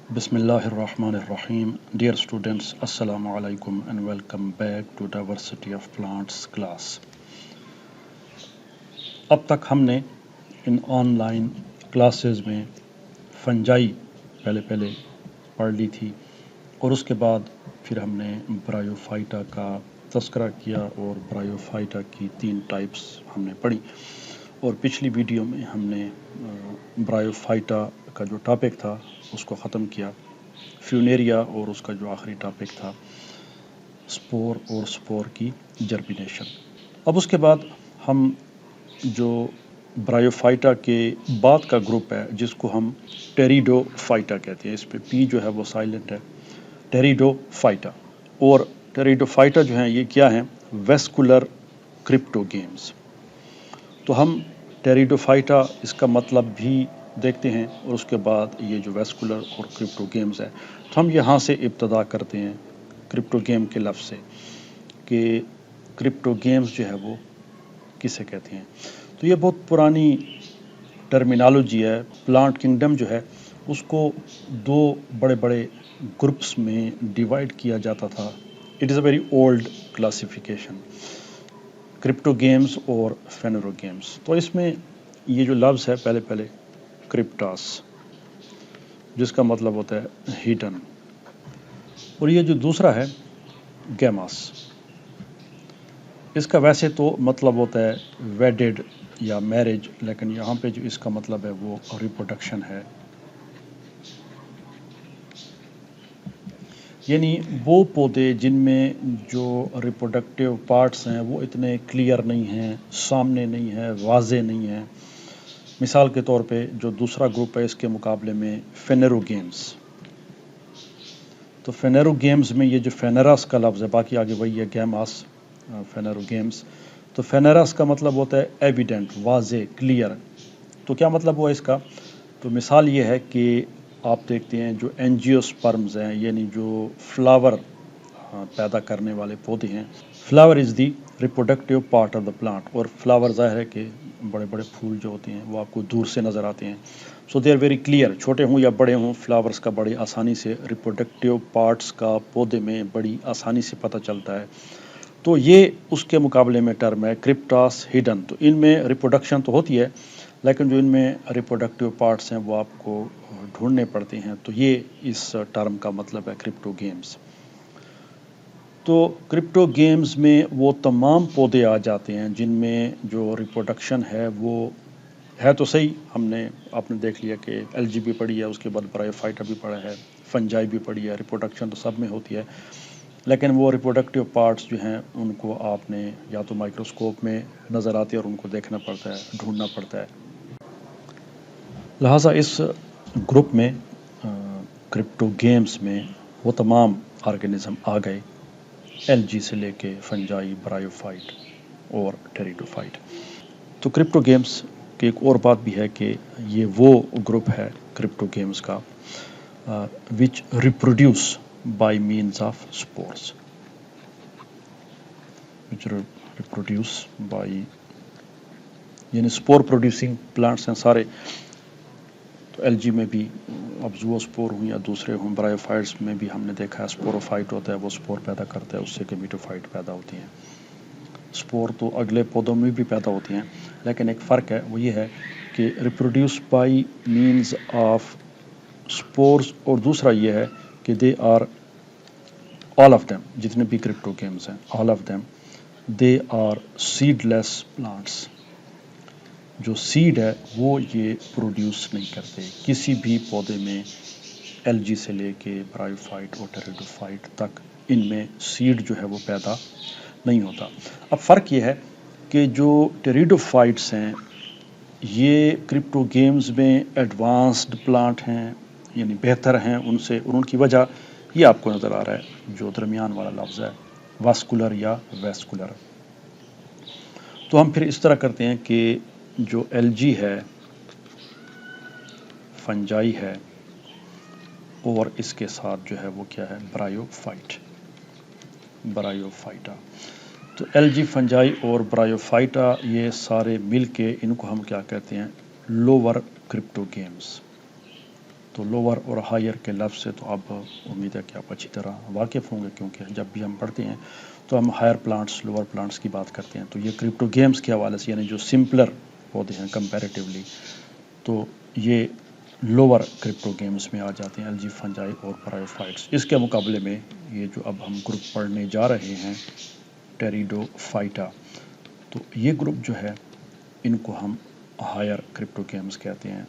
Bismillahirrahmanirrahim. Dear students, Assalamu alaikum and welcome back to Diversity of Plants class. अब तक हमने इन online classes में fungi पहले पढ़ ली थी और उसके बाद फिर हमने ब्रायोफाइटा का तस्करा किया और ब्रायोफाइटा की 3 टाइप्स हमने पढ़ी और पिछली वीडियो में हमने ब्रायोफाइटा का जो टॉपिक था उसको ख़त्म किया, फ्यूनेरिया, और उसका जो आखिरी टॉपिक था स्पोर और स्पोर की जर्मिनेशन। अब उसके बाद हम जो ब्रायोफाइटा के बाद का ग्रुप है जिसको हम टेरिडोफाइटा कहते हैं, इस पे पी जो है वो साइलेंट है, टेरिडोफाइटा। और टेरिडोफाइटा जो है ये क्या है? Vascular cryptogams. तो हम टेरिडोफाइटा इसका मतलब भी देखते हैं और उसके बाद ये जो वेस्कुलर और क्रिप्टो गेम्स है, तो हम यहाँ से इब्तदा करते हैं क्रिप्टो गेम के लफ्ज़ से कि क्रिप्टो गेम्स जो है वो किसे कहते हैं। तो ये बहुत पुरानी टर्मिनोलॉजी है। प्लांट किंगडम जो है उसको 2 बड़े बड़े ग्रुप्स में डिवाइड किया जाता था। It is a very old classification, crypto games और फेनेरो गेम्स। तो इसमें ये जो लफ्ज़ है पहले क्रिप्टास, जिसका मतलब होता है हिडन, और ये जो दूसरा है गैमास, इसका वैसे तो मतलब होता है वेडेड या मैरिज, लेकिन यहाँ पे जो इसका मतलब है वो रिप्रोडक्शन है। यानी वो पौधे जिनमें जो रिप्रोडक्टिव पार्ट्स हैं वो इतने क्लियर नहीं हैं, सामने नहीं है, वाज़े नहीं है। मिसाल के तौर पे जो दूसरा ग्रुप है इसके मुकाबले में फेनेरो गेम्स। तो फेनेरो गेम्स में ये जो फेनेरास का लफ्ज़ है, बाकी आगे वही है गैमास, फेनेरो गेम्स। तो फेनेरास का मतलब होता है एविडेंट, वाज़े, क्लियर। तो क्या मतलब हुआ इसका? तो मिसाल ये है कि आप देखते हैं जो एंजियोस्पर्म्स हैं, यानी जो फ्लावर पैदा करने वाले पौधे हैं। Flower is the reproductive part of the plant, और फ्लावर ज़ाहिर है कि बड़े बड़े फूल जो होते हैं वो आपको दूर से नज़र आते हैं। सो दे आर वेरी क्लियर, छोटे हों या बड़े हों, फ्लावर्स का बड़ी आसानी से रिप्रोडक्टिव पार्ट्स का पौधे में बड़ी आसानी से पता चलता है। तो ये उसके मुकाबले में टर्म है क्रिप्टास, हिडन। तो इनमें रिप्रोडक्शन तो होती है लेकिन जो इनमें रिप्रोडक्टिव पार्ट्स हैं वो आपको ढूंढने पड़ते हैं। तो ये इस टर्म का मतलब है क्रिप्टो गेम्स। तो क्रिप्टो गेम्स में वो तमाम पौधे आ जाते हैं जिनमें जो रिप्रोडक्शन है वो है तो सही। आपने देख लिया कि एलजी भी पढ़ी है, उसके बाद ब्रायोफाइटा भी पढ़ा है, फंजाई भी पढ़ी है। रिप्रोडक्शन तो सब में होती है, लेकिन वो रिप्रोडक्टिव पार्ट्स जो हैं उनको आपने या तो माइक्रोस्कोप में नज़र आते हैं और उनको देखना पड़ता है, ढूंढना पड़ता है। लिहाजा इस ग्रुप में क्रिप्टो गेम्स में वो तमाम ऑर्गेनिज्म आ गए, एलजी से लेके फंजाई, ब्रायोफाइट और टेरिडोफाइट। तो क्रिप्टो गेम्स की एक और बात भी है कि ये वो ग्रुप है क्रिप्टो गेम्स का which reproduce by means of spores, which reproduce by, यानी स्पोर प्रोड्यूसिंग प्लांट्स हैं सारे। तो एलजी में भी अब ज़ूओस्पोर हों या दूसरे हों, ब्रायोफाइट्स में भी हमने देखा है स्पोरोफाइट होता है, वो स्पोर पैदा करता है, उससे गेमेटोफाइट पैदा होती हैं। स्पोर तो अगले पौधों में भी पैदा होती हैं, लेकिन एक फ़र्क है, वो ये है कि reproduce by means of spores, और दूसरा ये है कि they are all of them, जितने भी क्रिप्टो गेम्स हैं all of them they are seedless plants. जो सीड है वो ये प्रोड्यूस नहीं करते किसी भी पौधे में, एलजी से लेके ब्रायोफाइट और टेरिडोफाइट तक इनमें सीड जो है वो पैदा नहीं होता। अब फ़र्क ये है कि जो टेरिडोफाइट्स हैं ये क्रिप्टो गेम्स में एडवांस्ड प्लांट हैं, यानी बेहतर हैं उनसे, और उनकी वजह ये आपको नज़र आ रहा है जो दरमियान वाला लफ्ज़ है वास्कुलर या वेस्कुलर। तो हम फिर इस तरह करते हैं कि जो एलजी है, फंजाई है, और इसके साथ जो है वो क्या है ब्रायोफाइटा। तो एलजी, फंजाई और ब्रायोफाइटा ये सारे मिल के इनको हम क्या कहते हैं लोअर क्रिप्टो गेम्स। تو لوور اور ہائر کے لفظ سے تو اب امید ہے کہ آپ اچھی طرح واقف ہوں گے، کیونکہ جب بھی ہم پڑھتے ہیں تو ہم ہائر پلانٹس لوور پلانٹس کی بات کرتے ہیں. تو یہ کرپٹو گیمز کے حوالے سے، یعنی جو سمپلر پودے ہیں کمپیریٹیولی، تو یہ لوور کرپٹو گیمز میں آ جاتے ہیں، الجی، فنجائی اور برایوفائٹس. اس کے مقابلے میں یہ جو اب ہم گروپ پڑھنے جا رہے ہیں ٹیریڈو فائٹا، تو یہ گروپ جو ہے ان کو ہم ہائر کرپٹو گیمز کہتے ہیں.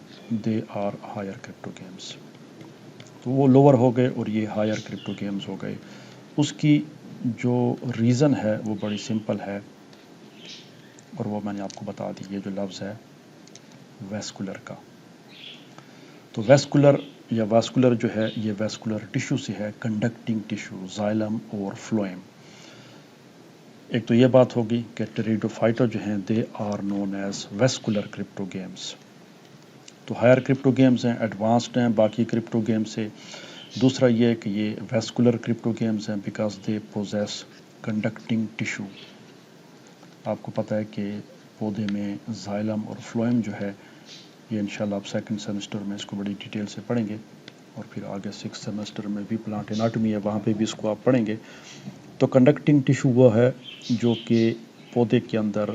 They are higher cryptogams. تو وہ لوور ہو گئے اور یہ ہائر کرپٹو گیمز ہو گئے. اس کی جو ریزن ہے وہ بڑی سمپل ہے، اور وہ میں نے آپ کو بتا دی. یہ جو لفظ ہے ویسکولر کا، تو ویسکولر یا واسکولر جو ہے یہ ویسکولر ٹیشو سے ہے، کنڈکٹنگ ٹیشو، زائلم اور فلوئم. ایک تو یہ بات ہوگی کہ ٹیریڈوفائٹا جو ہیں they are known as vascular cryptogams. تو ہائر کرپٹو گیمز ہیں، ایڈوانسڈ ہیں باقی کرپٹو گیم سے. دوسرا یہ ہے کہ یہ ویسکولر کرپٹو گیمز ہیں because they possess conducting tissue. آپ کو پتہ ہے کہ پودے میں زائلم اور فلوئم جو ہے یہ انشاءاللہ آپ سیکنڈ سیمسٹر میں اس کو بڑی ڈیٹیل سے پڑھیں گے، اور پھر آگے سکس سیمسٹر میں بھی پلانٹ اناٹمی ہے، وہاں پہ بھی اس کو آپ پڑھیں گے. تو کنڈکٹنگ ٹیشو وہ ہے جو کہ پودے کے اندر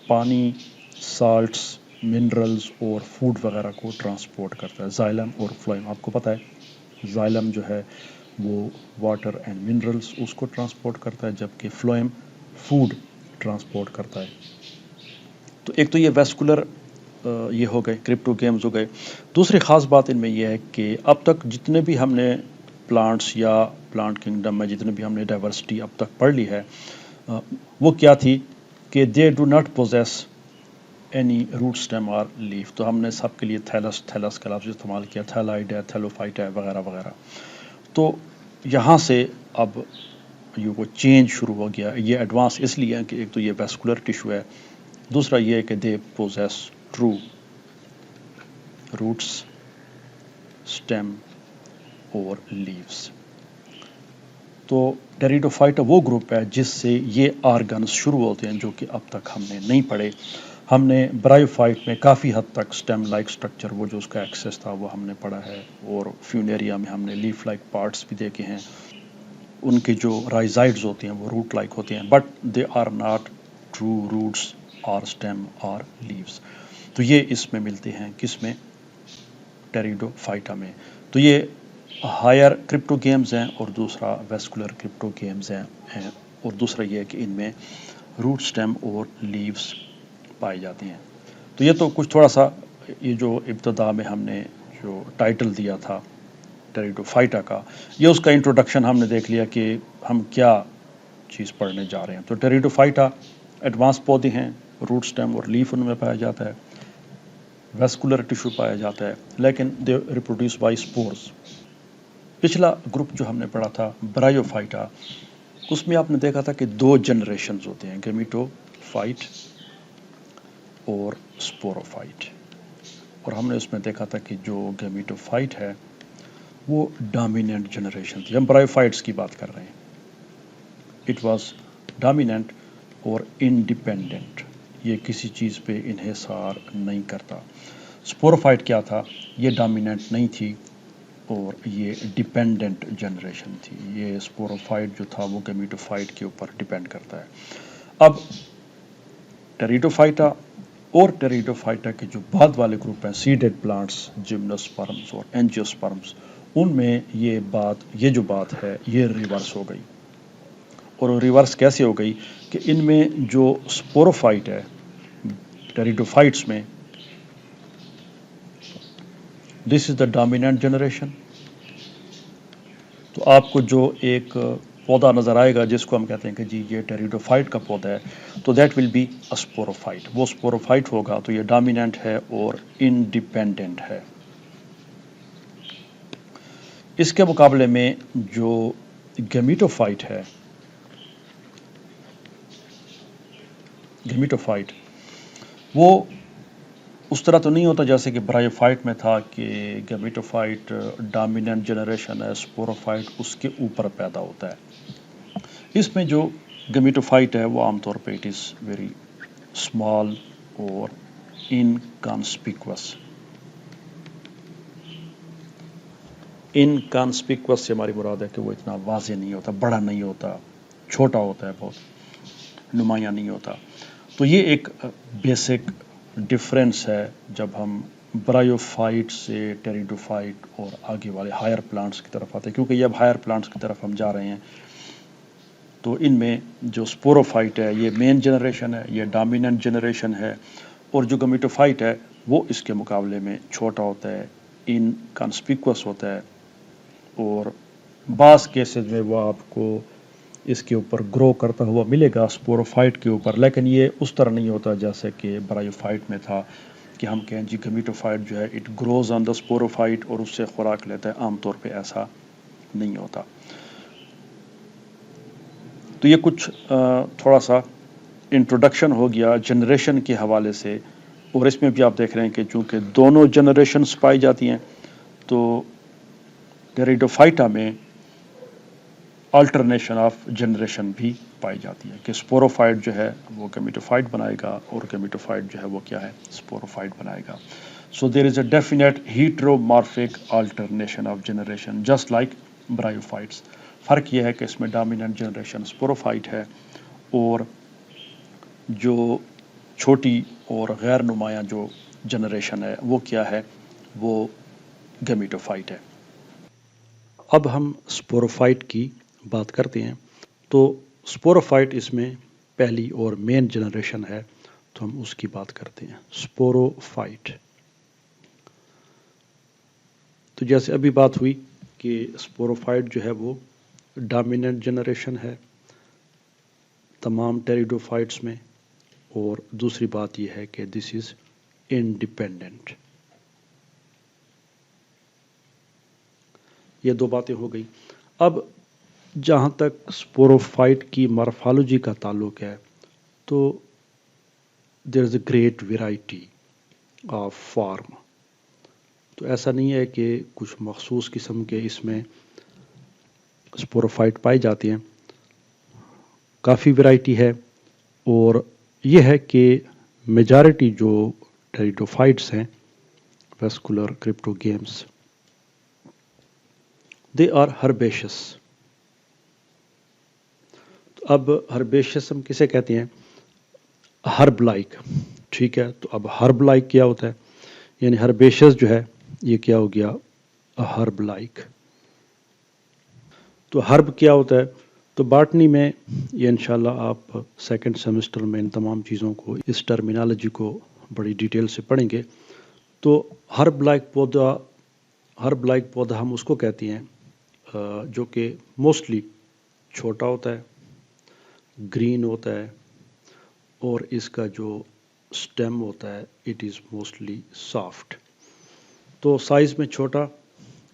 پانی، سالٹس، منرلز اور فوڈ وغیرہ کو ٹرانسپورٹ کرتا ہے. زائلم اور فلوئم آپ کو پتہ ہے، زائلم جو ہے وہ واٹر اینڈ منرلز اس کو ٹرانسپورٹ کرتا ہے، جبکہ فلوئم فوڈ ٹرانسپورٹ کرتا ہے. تو ایک تو یہ ویسکولر یہ ہو گئے کرپٹو گیمز ہو گئے. دوسری خاص بات ان میں یہ ہے کہ اب تک جتنے بھی ہم نے پلانٹس یا پلانٹ کنگڈم میں جتنے بھی ہم نے ڈائیورسٹی اب تک پڑھ لی ہے، وہ کیا تھی کہ they do not possess any root stem اور لیف. تو ہم نے سب کے لیے تھیلس کا لفظ استعمال کیا، تھیلائڈ ہے، تھیلوفائٹ ہے وغیرہ وغیرہ. تو یہاں سے اب یہ وہ چینج شروع ہو گیا. یہ ایڈوانس اس لیے ہے کہ ایک تو یہ ویسکولر ٹیشو ہے، دوسرا یہ ہے کہ they possess true roots, stem اور لیوز. تو ٹیریڈوفائٹا وہ گروپ ہے جس سے یہ آرگنز شروع ہوتے ہیں جو کہ اب تک ہم نے نہیں پڑھے. ہم نے برایوفائٹ میں کافی حد تک اسٹیم لائک سٹرکچر، وہ جو اس کا ایکسس تھا وہ ہم نے پڑھا ہے، اور فیونیریا میں ہم نے لیف لائک پارٹس بھی دیکھے ہیں. ان کے جو رائزائڈز ہوتے ہیں وہ روٹ لائک ہوتے ہیں، but they are not true roots اور اسٹیم اور لیوز. تو یہ اس میں ملتے ہیں، کس میں؟ ٹیریڈوفائٹا میں. تو یہ ہائر کرپٹو گیمز ہیں اور دوسرا ویسکولر کرپٹو گیمز ہیں، اور دوسرا یہ ہے کہ ان میں روٹ، اسٹیم اور لیوز پائے جاتے ہیں. تو یہ تو کچھ تھوڑا سا یہ جو ابتدا میں ہم نے جو ٹائٹل دیا تھا ٹیریڈوفائٹا کا، یہ اس کا انٹروڈکشن ہم نے دیکھ لیا کہ ہم کیا چیز پڑھنے جا رہے ہیں. تو ٹیریڈوفائٹا ایڈوانس پودے ہیں، روٹ، اسٹیم اور لیف ان میں پایا جاتا ہے، ویسکولر ٹیشو پایا جاتا ہے، لیکن دے ریپروڈیوس بائی اسپورز. پچھلا گروپ جو ہم نے پڑھا تھا برایوفائٹا، اس میں آپ نے دیکھا تھا کہ دو جنریشنز ہوتے ہیں، گیمیٹوفائٹ اور اسپوروفائٹ. اور ہم نے اس میں دیکھا تھا کہ جو گیمیٹوفائٹ ہے وہ ڈومیننٹ جنریشن تھی. ہم برایوفائٹس کی بات کر رہے ہیں. اٹ واز ڈومیننٹ اور انڈیپینڈنٹ، یہ کسی چیز پہ انحصار نہیں کرتا. اسپوروفائٹ کیا تھا؟ یہ ڈومیننٹ نہیں تھی اور یہ ڈیپینڈنٹ جنریشن تھی. یہ اسپوروفائٹ جو تھا وہ گیمیٹوفائٹ کے اوپر ڈیپینڈ کرتا ہے. اب ٹیریڈوفائٹا اور ٹیریڈوفائٹا کے جو بعد والے گروپ ہیں سیڈڈ پلانٹس، جمنوسپرمز اور اینجیوسپرمز، ان میں یہ جو بات ہے یہ ریورس ہو گئی. اور ریورس کیسے ہو گئی کہ ان میں جو اسپوروفائٹ ہے ٹیریڈوفائٹس میں، دس از دا ڈومیننٹ جنریشن. تو آپ کو جو ایک پودا نظر آئے گا جس کو ہم کہتے ہیں کہ جی یہ ٹیریڈوفائٹ کا پودا ہے، تو دیٹ ول بی اسپوروفائٹ. وہ اسپوروفائٹ ہوگا تو یہ ڈومیننٹ ہے اور انڈیپینڈنٹ ہے. اس کے مقابلے میں جو گیمیٹوفائٹ ہے، گیمیٹوفائٹ وہ اس طرح تو نہیں ہوتا جیسے کہ برایوفائٹ میں تھا کہ گیمیٹوفائٹ ڈومیننٹ جنریشن ہے، اسپوروفائٹ اس کے اوپر پیدا ہوتا ہے. اس میں جو گیمیٹوفائٹ ہے وہ عام طور پہ اٹ از ویری اسمال اور انکانسپیکوس. इनकॉन्स्पिक्वस से हमारी मुराद है कि वो इतना वाज़ेह नहीं होता, बड़ा नहीं होता, छोटा होता है, बहुत नुमायाँ नहीं होता। तो ये एक बेसिक डिफरेंस है जब हम ब्रायोफाइट से टेरिडोफाइट और आगे वाले हायर प्लांट्स की तरफ आते हैं, क्योंकि ये अब हायर प्लांट्स की तरफ हम जा रहे हैं। तो इनमें जो स्पोरोफाइट है ये मेन जनरेशन है, ये डोमिनेंट जनरेशन है, और जो गमीटोफाइट है वो इसके मुकाबले में छोटा होता है, इनकॉन्स्पिक्वस होता है, और बास केसेस में वो आपको इसके ऊपर ग्रो करता हुआ मिलेगा स्पोरोफाइट के ऊपर, लेकिन ये उस तरह नहीं होता जैसे कि ब्रायोफाइट में था कि हम कहें जी गमीटोफाइट जो है it grows on the sporophyte और उससे खुराक लेता है। आमतौर पे ऐसा नहीं होता। तो ये कुछ थोड़ा सा इंट्रोडक्शन हो गया जनरेशन के हवाले से, और इसमें भी आप देख रहे हैं कि चूँकि दोनों जनरेशन्स पाई जाती हैं, तो टेरिडोफाइटा में अल्टरनेशन ऑफ जनरेशन भी पाई जाती है कि स्पोरोफाइट जो है वो गमीटोफाइट बनाएगा और गमीटोफाइट जो है वो क्या है, स्पोरोफाइट बनाएगा। So there is a definite heteromorphic alternation of generation just like bryophytes. फ़र्क यह है कि इसमें डोमिनेंट जनरेशन स्पोरोफाइट है और जो छोटी और गैर नुमायाँ जो जनरेशन है वो क्या है, वो गमीटोफाइट है। अब हम स्पोरोफाइट की बात करते हैं। तो स्पोरोफाइट इसमें पहली और मेन जनरेशन है, तो हम उसकी बात करते हैं, स्पोरोफाइट। तो जैसे अभी बात हुई कि स्पोरोफाइट जो है वो डोमिनेंट जनरेशन है तमाम टेरिडोफाइट्स में, और दूसरी बात यह है कि दिस इज़ इंडिपेंडेंट। ये दो बातें हो गई। अब जहाँ तक स्पोरोफाइट की मॉर्फोलॉजी का ताल्लुक है, तो there is a great variety of form. तो ऐसा नहीं है कि कुछ मखसूस किस्म के इसमें स्पोरोफाइट पाई जाती हैं, काफ़ी वैरायटी है। और यह है कि मेजॉरिटी जो टेरिडोफाइट्स हैं, vascular cryptogams, they are herbaceous. अब हर्बेशियस हम किसे कहते हैं, हर्ब लाइक, ठीक है। तो अब हर्ब लाइक क्या होता है, यानी हर्बेशियस जो है ये क्या हो गया, हर्ब लाइक। तो हर्ब क्या होता है, तो बॉटनी में ये इंशाल्लाह आप सेकंड सेमेस्टर में इन तमाम चीज़ों को, इस टर्मिनोलॉजी को बड़ी डिटेल से पढ़ेंगे। तो हर्ब लाइक पौधा हम उसको कहते हैं जो कि मोस्टली छोटा होता है, ग्रीन होता है, और इसका जो स्टेम होता है इट इज़ मोस्टली सॉफ्ट। तो साइज़ में छोटा,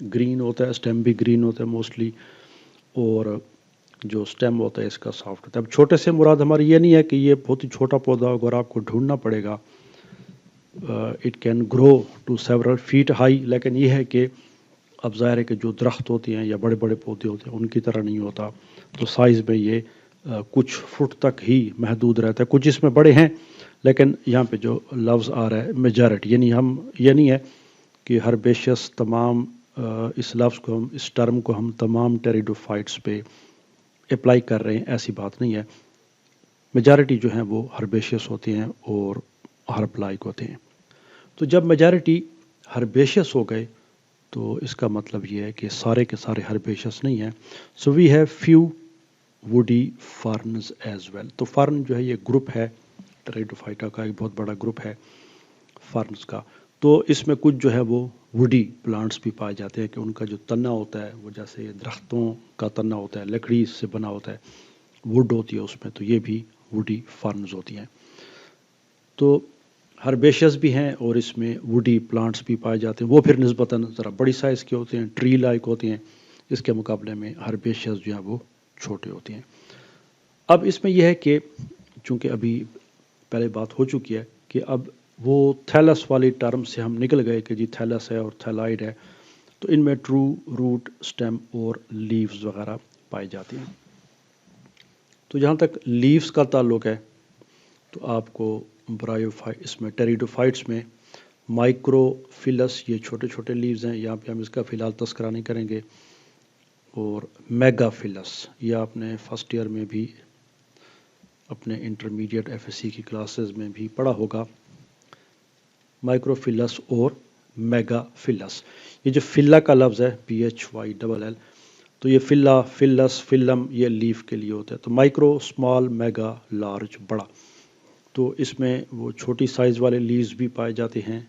ग्रीन होता है, स्टेम भी ग्रीन होता है मोस्टली, और जो स्टेम होता है इसका सॉफ्ट होता है। अब छोटे से मुराद हमारी ये नहीं है कि ये बहुत ही छोटा पौधा होगा और आपको ढूंढना पड़ेगा, it can grow to several feet high, लेकिन ये है कि अब ज़ाहिर है कि जो दरख्त होते हैं या बड़े बड़े पौधे होते हैं उनकी तरह नहीं होता। तो साइज़ में ये कुछ फुट तक ही महदूद रहता है। कुछ इसमें बड़े हैं, लेकिन यहाँ पे जो लफ्ज़ आ रहा है मेजॉरिटी, यानी हम ये नहीं है कि हर्बेशियस तमाम इस लफ्ज़ को हम, इस टर्म को हम तमाम टेरिडोफाइट्स पे अप्लाई कर रहे हैं, ऐसी बात नहीं है। मेजॉरिटी जो हैं वो हर्बेशियस होते हैं और हर्ब लाइक होते हैं। तो जब मेजॉरिटी हर्बेशियस हो गए तो इसका मतलब ये है कि सारे के सारे हर्बेशियस नहीं हैं। So we have few woody ferns as well. तो फर्न जो है ये ग्रुप है, टेरिडोफाइटा का एक बहुत बड़ा ग्रुप है फर्न्स का। तो इसमें कुछ जो है वो वुडी प्लांट्स भी पाए जाते हैं कि उनका जो तना होता है वो जैसे दरख्तों का तना होता है, लकड़ी से बना होता है, वुड होती है उसमें, तो ये भी वुडी फर्न्स होती हैं। तो हर्बेशियस भी हैं और इसमें वुडी प्लांट्स भी पाए जाते हैं, वो फिर निस्बतन ज़रा बड़ी साइज़ के होते हैं, ट्री लाइक होते हैं। इसके मुकाबले में हर्बेशियस जो हैं वो छोटे होते हैं। अब इसमें यह है कि चूँकि अभी पहले बात हो चुकी है कि अब वो थैलस वाली टर्म से हम निकल गए कि जी थैलस है और थैलाइड है, तो इनमें ट्रू रूट, स्टेम और लीव्स वगैरह पाई जाती हैं। तो जहाँ तक लीव्स का ताल्लुक है, तो आपको ब्रायोफाइट, इसमें टेरिडोफाइट्स में مائکروفلس یہ چھوٹے چھوٹے لیوز ہیں، یہاں پہ ہم اس کا فی الحال تذکرہ نہیں کریں گے، اور میگا فلس یہ آپ نے فرسٹ ایئر میں بھی اپنے انٹرمیڈیٹ ایف ایس سی کی کلاسز میں بھی پڑھا ہوگا، مائکروفلس اور میگا فلس۔ یہ جو فلا کا لفظ ہے PHYLL، تو یہ فلا، فلس، فلم یہ لیف کے لیے ہوتا ہے، تو مائکرو، اسمال، میگا، لارج بڑا، تو اس میں وہ چھوٹی سائز والے لیوز بھی پائے جاتے ہیں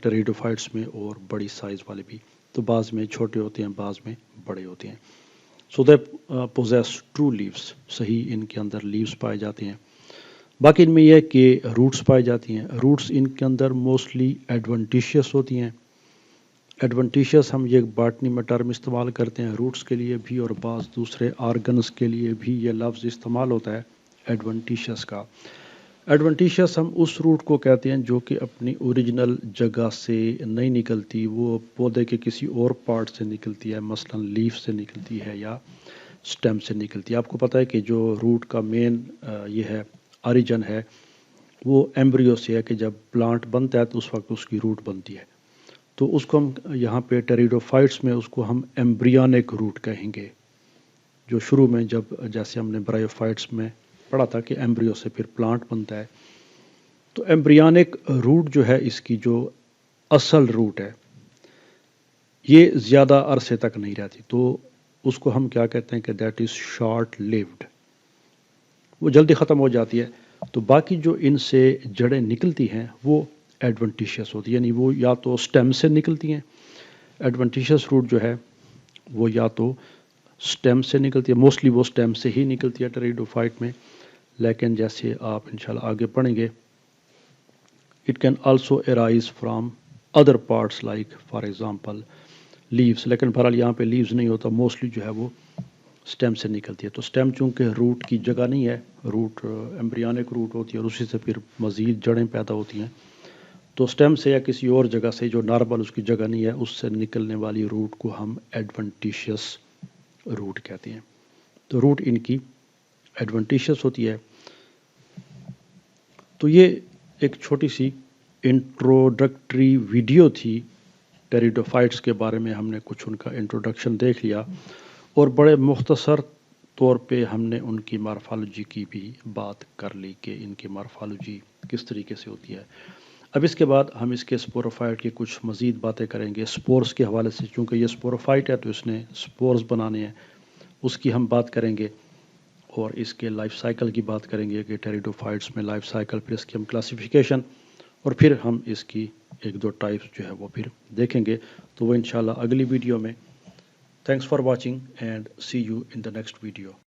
ٹیریڈوفائٹس میں، اور بڑی سائز والے بھی، تو بعض میں چھوٹے ہوتے ہیں بعض میں بڑے ہوتے ہیں۔ سو دے پوزیس ٹرو لیوز، صحیح ان کے اندر لیوز پائے جاتے ہیں۔ باقی ان میں یہ ہے کہ روٹس پائی جاتی ہیں، روٹس ان کے اندر موسٹلی ایڈونٹیشیس ہوتی ہیں۔ ایڈونٹیشیس ہم یہ باٹنی میں ٹرم استعمال کرتے ہیں روٹس کے لیے بھی، اور بعض دوسرے آرگنز کے لیے بھی یہ لفظ استعمال ہوتا ہے ایڈونٹیشیس کا۔ ایڈونٹیشیس ہم اس روٹ کو کہتے ہیں جو کہ اپنی اوریجنل جگہ سے نہیں نکلتی، وہ پودے کے کسی اور پارٹ سے نکلتی ہے، مثلا لیف سے نکلتی ہے یا سٹیم سے نکلتی ہے۔ آپ کو پتہ ہے کہ جو روٹ کا مین یہ ہے آریجن ہے وہ ایمبریو سے ہے، کہ جب پلانٹ بنتا ہے تو اس وقت اس کی روٹ بنتی ہے، تو اس کو ہم یہاں پہ ٹیریڈوفائٹس میں اس کو ہم ایمبریونک روٹ کہیں گے، جو شروع میں جب جیسے ہم نے برائیوفائٹس میں پڑھا تھا کہ ایمبریو سے پھر پلانٹ بنتا ہے، تو ایمبریونک روٹ جو ہے اس کی جو اصل روٹ ہے یہ زیادہ عرصے تک نہیں رہتی، تو اس کو ہم کیا کہتے ہیں کہ دیٹ از شارٹ لیوڈ، وہ جلدی ختم ہو جاتی ہے۔ تو باقی جو ان سے جڑیں نکلتی ہیں وہ ایڈونٹیشیس ہوتی ہے، یعنی وہ یا تو سٹیم سے نکلتی ہیں، ایڈونٹیشیس روٹ جو ہے وہ یا تو سٹیم سے نکلتی ہے، موسٹلی وہ سٹیم سے ہی نکلتی ہے ٹیریڈوفائٹ میں، لیکن جیسے آپ انشاءاللہ آگے پڑھیں گے it can also arise from other parts like for example leaves, لیکن بہرحال یہاں پہ لیوز نہیں ہوتا، موسٹلی جو ہے وہ سٹیم سے نکلتی ہے۔ تو سٹیم چونکہ روٹ کی جگہ نہیں ہے، روٹ ایمبریونک روٹ ہوتی ہے اور اسی سے پھر مزید جڑیں پیدا ہوتی ہیں، تو سٹیم سے یا کسی اور جگہ سے جو نارمل اس کی جگہ نہیں ہے اس سے نکلنے والی روٹ کو ہم ایڈونٹیشیس روٹ کہتے ہیں، تو روٹ ان کی ایڈونٹیشیس ہوتی ہے۔ تو یہ ایک چھوٹی سی انٹروڈکٹری ویڈیو تھی ٹیریڈوفائٹس کے بارے میں، ہم نے کچھ ان کا انٹروڈکشن دیکھ لیا اور بڑے مختصر طور پہ ہم نے ان کی مارفالوجی کی بھی بات کر لی کہ ان کی مارفالوجی کس طریقے سے ہوتی ہے۔ اب اس کے بعد ہم اس کے سپوروفائٹ کی کچھ مزید باتیں کریں گے سپورز کے حوالے سے، چونکہ یہ سپوروفائٹ ہے تو اس نے سپورز بنانے ہیں، اس کی ہم بات کریں گے، اور اس کے لائف سائیکل کی بات کریں گے کہ ٹیریڈوفائٹس میں لائف سائیکل، پھر اس کی ہم کلاسیفیکیشن، اور پھر ہم اس کی ایک دو ٹائپس جو ہے وہ پھر دیکھیں گے، تو وہ انشاءاللہ اگلی ویڈیو میں۔ Thanks for watching and see you in the next video.